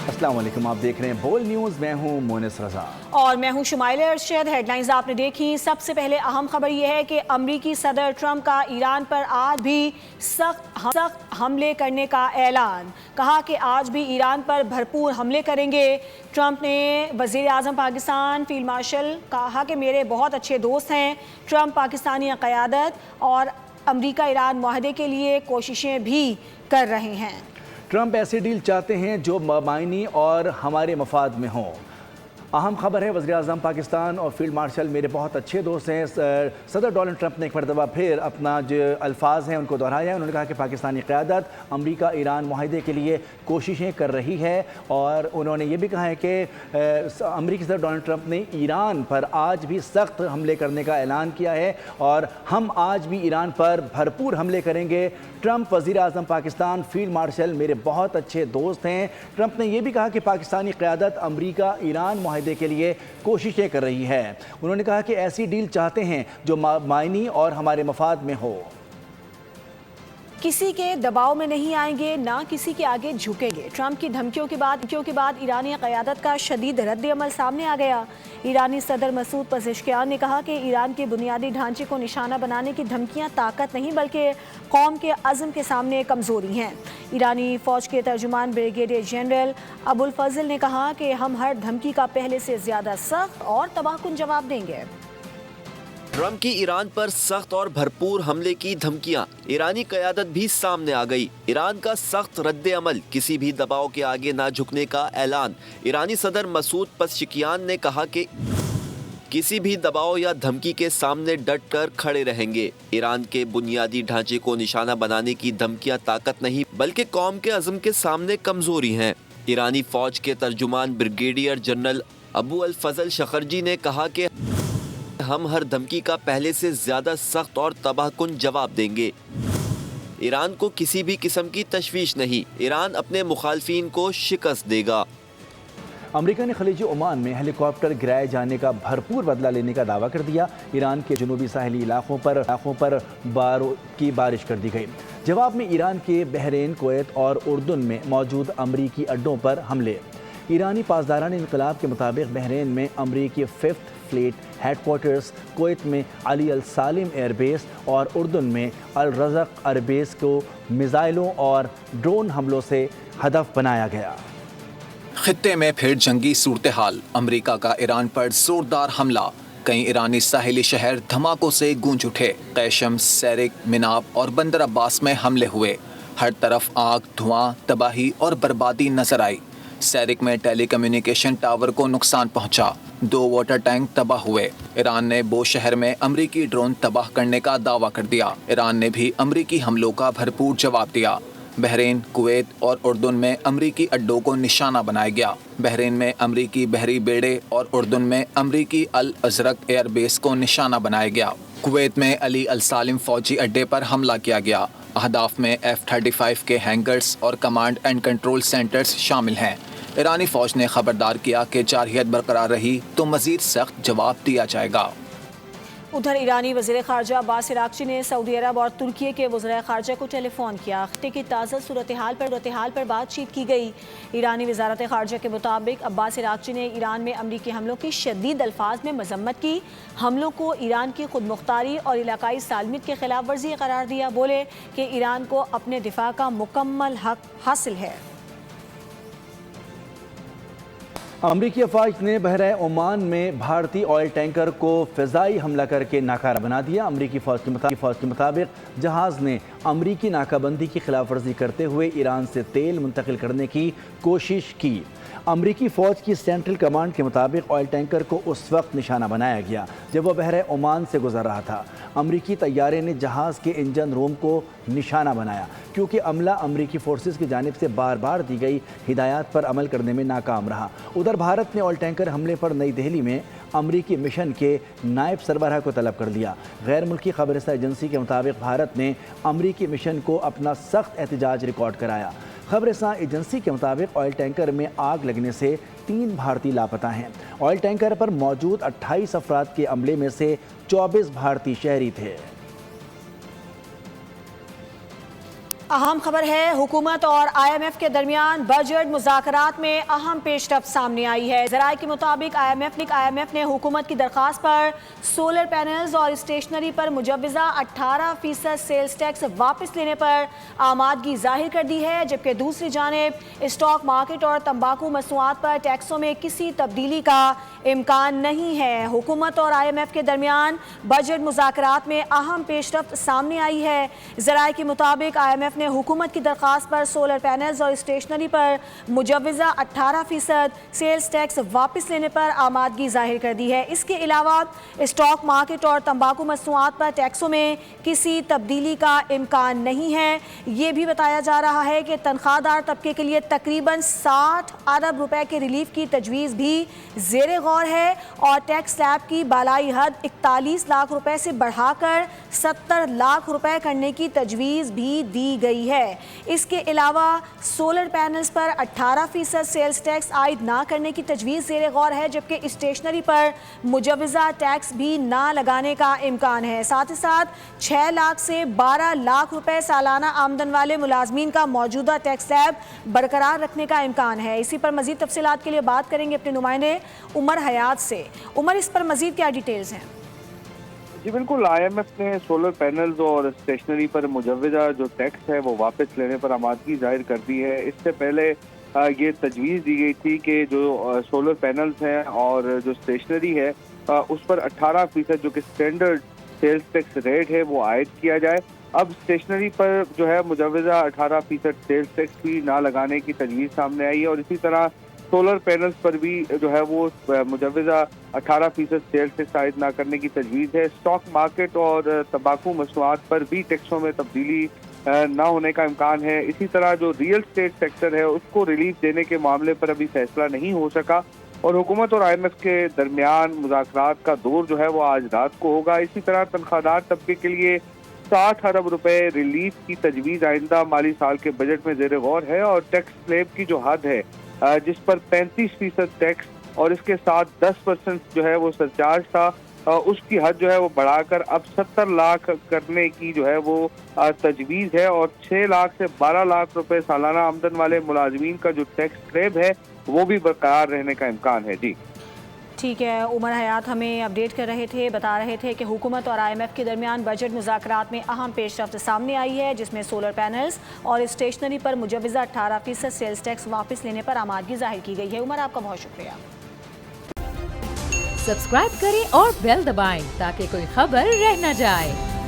अस्सलाम वालेकुम, आप देख रहे हैं बोल न्यूज़। मैं हूं मोनिस रजा और मैं हूं शुमाइल अरशद। हेडलाइंस आपने देखी। सबसे पहले अहम खबर यह है कि अमरीकी सदर ट्रंप का ईरान पर आज भी सख्त हमले करने का ऐलान। कहा कि आज भी ईरान पर भरपूर हमले करेंगे। ट्रंप ने वज़ीर आज़म पाकिस्तान फील्ड मार्शल कहा कि मेरे बहुत अच्छे दोस्त हैं। ट्रंप पाकिस्तानी क़यादत और अमरीका ईरान मुआहदे के लिए कोशिशें भी कर रहे हैं। ट्रंप ऐसी डील चाहते हैं जो मायनी और हमारे मफाद में हों। अहम खबर है, वज़ीर आज़म पाकिस्तान और फील्ड मार्शल मेरे बहुत अच्छे दोस्त हैं। सदर डोनाल्ड ट्रंप ने एक मरतबा फिर अपना जो अल्फाज हैं उनको दोहराया। उन्होंने कहा कि पाकिस्तानी क़यादत अमरीका ईरान मुआहदे के लिए कोशिशें कर रही है और उन्होंने ये भी कहा है कि अमरीकी सदर डोनाल्ड ट्रंप ने ईरान पर आज भी सख्त हमले करने का ऐलान किया है और हम आज भी ईरान पर भरपूर हमले करेंगे। ट्रंप वज़ीर आज़म पाकिस्तान फील्ड मार्शल मेरे बहुत अच्छे दोस्त हैं। ट्रंप ने यह भी कहा कि पाकिस्तानी क़यादत अमरीका ईरान मुआहदे के लिए कोशिशें कर रही है। उन्होंने कहा कि ऐसी डील चाहते हैं जो मायनी और हमारे मफाद में हो। किसी के दबाव में नहीं आएंगे, ना किसी के आगे झुकेंगे। ट्रंप की धमकियों के बाद ईरानी क़यादत का शदीद रद्द-ए-अमल सामने आ गया। ईरानी सदर मसूद पज़ेश्कियान ने कहा कि ईरान के बुनियादी ढांचे को निशाना बनाने की धमकियां ताकत नहीं बल्कि कौम के अज़्म के सामने कमज़ोरी हैं। ईरानी फ़ौज के तर्जुमान ब्रिगेडियर जनरल अबुल फजल ने कहा कि हम हर धमकी का पहले से ज़्यादा सख्त और तबाहकुन जवाब देंगे। ट्रंप की ईरान पर सख्त और भरपूर हमले की धमकियां, ईरानी क़यादत भी सामने आ गई। ईरान का सख्त रद्द अमल, किसी भी दबाव के आगे ना झुकने का ऐलान। ईरानी सदर मसूद पज़ेश्कियान ने कहा कि किसी भी दबाव या धमकी के सामने डट कर खड़े रहेंगे। ईरान के बुनियादी ढांचे को निशाना बनाने की धमकियां ताकत नहीं बल्कि कौम के अज़्म के सामने कमजोरी हैं। ईरानी फ़ौज के तर्जुमान ब्रिगेडियर जनरल अबू अल फजल शखरजी ने कहा कि हम हर धमकी का पहले से ज्यादा सख्त और तबाहकुन जवाब देंगे। ईरान को किसी भी किस्म की तशवीश नहीं, ईरान अपने मुखालफिन को शिकस्त देगा। अमेरिका ने खलीज ओमान में हेलीकॉप्टर गिराए जाने का भरपूर बदला लेने का दावा कर दिया। ईरान के जनूबी साहली इलाकों पर बारूद की बारिश कर दी गई। जवाब में ईरान के बहरीन, कुवैत और उर्दन में मौजूद अमरीकी अड्डों पर हमले। ईरानी पासदारान इनकलाब के मुताबिक बहरीन में अमरीकी 5th फ्लीट हेडक्वार्टर्स, कुवैत में अली अल सालिम एयरबेस और उर्दन में अल रज़क एयरबेस को मिसाइलों और ड्रोन हमलों से हदफ बनाया गया। खित्ते में फिर जंगी सूरत हाल, अमरीका का ईरान पर जोरदार हमला। कई ईरानी साहिली शहर धमाकों से गूंज उठे। कैशम, सैरिक, मिनाब और बंदर अब्बास में हमले हुए। हर तरफ आग, धुआं, तबाही और बर्बादी नजर आई। सैरिक में टेली कम्युनिकेशन टावर को नुकसान पहुंचा। 2 वाटर टैंक तबाह हुए। ईरान ने बो शहर में अमरीकी ड्रोन तबाह करने का दावा कर दिया। ईरान ने भी अमरीकी हमलों का भरपूर जवाब दिया। बहरीन, कुवैत और उर्दन में अमरीकी अड्डों को निशाना बनाया गया। बहरीन में अमरीकी बहरी बेड़े और उर्दन में अमरीकी अल अजरक एयरबेस को निशाना बनाया गया। कुवैत में अली अल सालिम फौजी अड्डे पर हमला किया गया। अहदाफ में F-35 के हैंगर्स और कमांड एंड कंट्रोल सेंटर्स शामिल हैं। ईरानी फौज ने खबरदार किया कि जारहियत बरकरार रही तो मजीद सख्त जवाब दिया जाएगा। उधर ईरानी वज़ीर ख़ारजा अब्बास इराक़ची ने सऊदी अरब और तुर्की के वज़ीर ख़ारजा को टेलीफोन किया। खित्ते की ताज़ा सूरत हाल पर बातचीत की गई। ईरानी वज़ारत ख़ारजा के मुताबिक अब्बास इराक़ची ने ईरान में अमरीकी हमलों की शदीद अल्फाज में मज़म्मत की। हमलों को ईरान की खुद मुख्तारी और इलाकाई सालमियत की खिलाफ वर्जी करार दिया। बोले कि ईरान को अपने दिफा का मुकम्मल हक हासिल है। अमरीकी अफवाज ने बहरा ओमान में भारतीय ऑयल टैंकर को फ़िज़ाई हमला करके नाकारा बना दिया। अमरीकी फ़ौज के मुताबिक जहाज़ ने अमरीकी नाकाबंदी की खिलाफ वर्जी करते हुए ईरान से तेल मुंतकिल करने की कोशिश की। अमरीकी फ़ौज की सेंट्रल कमांड के मुताबिक ऑयल टैंकर को उस वक्त निशाना बनाया गया जब वह बहरा ओमान से गुजर रहा था। अमरीकी तैयारे ने जहाज़ के इंजन रूम को निशाना बनाया क्योंकि अमला अमरीकी फोर्सेस की जानिब से बार बार दी गई हिदायत पर अमल करने में नाकाम रहा। उधर भारत ने ऑयल टैंकर हमले पर नई दिल्ली में अमरीकी मिशन के नायब सरबराह को तलब कर लिया। गैर मुल्की खबरसां एजेंसी के मुताबिक भारत ने अमरीकी मिशन को अपना सख्त एहतजाज रिकॉर्ड कराया। खबरसां एजेंसी के मुताबिक ऑयल टैंकर में आग लगने से 3 भारतीय लापता हैं। ऑयल टैंकर पर मौजूद 28 अफराद के अमले में से 24 भारतीय शहरी थे। अहम खबर है, हुकूमत और IMF के दरमियान बजट मुज़ाकरात में अहम पेशरफ्त सामने आई है। ज़राए के मुताबिक IMF ने हुकूमत की दरख्वास्त पर सोलर पैनल्स और स्टेशनरी पर मुजव्वज़ा 18% सेल्स टैक्स वापस लेने पर आमादगी जाहिर कर दी है, जबकि दूसरी जानिब स्टॉक मार्केट और तंबाकू मसनूआत पर टैक्सों में किसी तब्दीली का इम्कान नहीं है। हुकूमत और IMF के दरमियान बजट मुज़ाकरात में अहम पेशरफ्त सामने आई है। ज़राए के मुताबिक IMF ने हुकूमत की दरख्वास्त पर सोलर पैनल्स और स्टेशनरी पर मुजव्वज़ा 18% सेल्स टैक्स वापस लेने पर आमादगी जाहिर कर दी है। इसके अलावा स्टॉक मार्केट और तंबाकू मसनूआत पर टैक्सों में किसी तब्दीली का इम्कान नहीं है। ये भी बताया जा रहा है कि तनख्वाहदार तबके के लिए तकरीबन 60 अरब रुपए के रिलीफ की तजवीज़ भी ज़ेर गौर है और टैक्स स्लैब की बालाई हद 41 लाख रुपए से बढ़ाकर 70 लाख रुपए करने की तजवीज़ भी दी गई है। इसके अलावा सोलर पैनल्स पर 18% सेल्स टैक्स आयद ना करने की तजवीज़ ज़ेर गौर है, जबकि स्टेशनरी पर मुजव्वज़ा टैक्स भी ना लगाने का इम्कान है। साथ ही साथ 6 लाख से 12 लाख रुपए सालाना आमदन वाले मुलाजमीन का मौजूदा टैक्स स्लैब बरकरार रखने का इम्कान है। इसी पर मज़ीद तफसीलात के लिए बात करेंगे अपने नुमाइंदे उमर हयात से। उमर, इस पर मज़ीद क्या डिटेल्स हैं? जी बिल्कुल, IMF ने सोलर पैनल्स और स्टेशनरी पर मुजव्वज़ा जो टैक्स है वो वापस लेने पर आमादगी जाहिर कर दी है। इससे पहले ये तजवीज़ दी गई थी कि जो सोलर पैनल्स हैं और जो स्टेशनरी है उस पर 18% जो कि स्टैंडर्ड सेल्स टैक्स रेट है वो आयद किया जाए। अब स्टेशनरी पर जो है मुजव्वज़ा 18% सेल्स टैक्स भी ना लगाने की तजवीज़ सामने आई है और इसी तरह सोलर पैनल्स पर भी जो है वो मुजव्वज़ा 18% सेल्स टैक्स आयद ना करने की तजवीज़ है। स्टॉक मार्केट और तंबाकू मसनूआत पर भी टैक्सों में तब्दीली ना होने का इम्कान है। इसी तरह जो रियल स्टेट सेक्टर है उसको रिलीफ देने के मामले पर अभी फैसला नहीं हो सका और हुकूमत और IMF के दरमियान मुज़ाकरात का दौर जो है वो आज रात को होगा। इसी तरह तनख्वाहदार तबके के लिए 60 अरब रुपए रिलीफ की तजवीज़ आइंदा माली साल के बजट में ज़ेर गौर है और टैक्स स्लैब की जो हद है जिस पर 35% टैक्स और इसके साथ 10% जो है वो सरचार्ज था, उसकी हद जो है वो बढ़ाकर अब 70 लाख करने की जो है वो तजवीज़ है और 6 लाख से 12 लाख रुपए सालाना आमदन वाले मुलाजमीन का जो टैक्स स्लैब है वो भी बरकरार रहने का इम्कान है। जी ठीक है, उमर हयात हमें अपडेट कर रहे थे, बता रहे थे कि हुकूमत और IMF के दरमियान बजट मुज़ाकरात में अहम पेशरफ्त सामने आई है, जिसमें सोलर पैनल्स और स्टेशनरी पर मुजव्वज़ा 18% सेल्स टैक्स वापस लेने पर आमादगी जाहिर की गई है। उमर, आपका बहुत शुक्रिया। सब्सक्राइब करें और बेल दबाएं ताकि कोई खबर रह न जाए।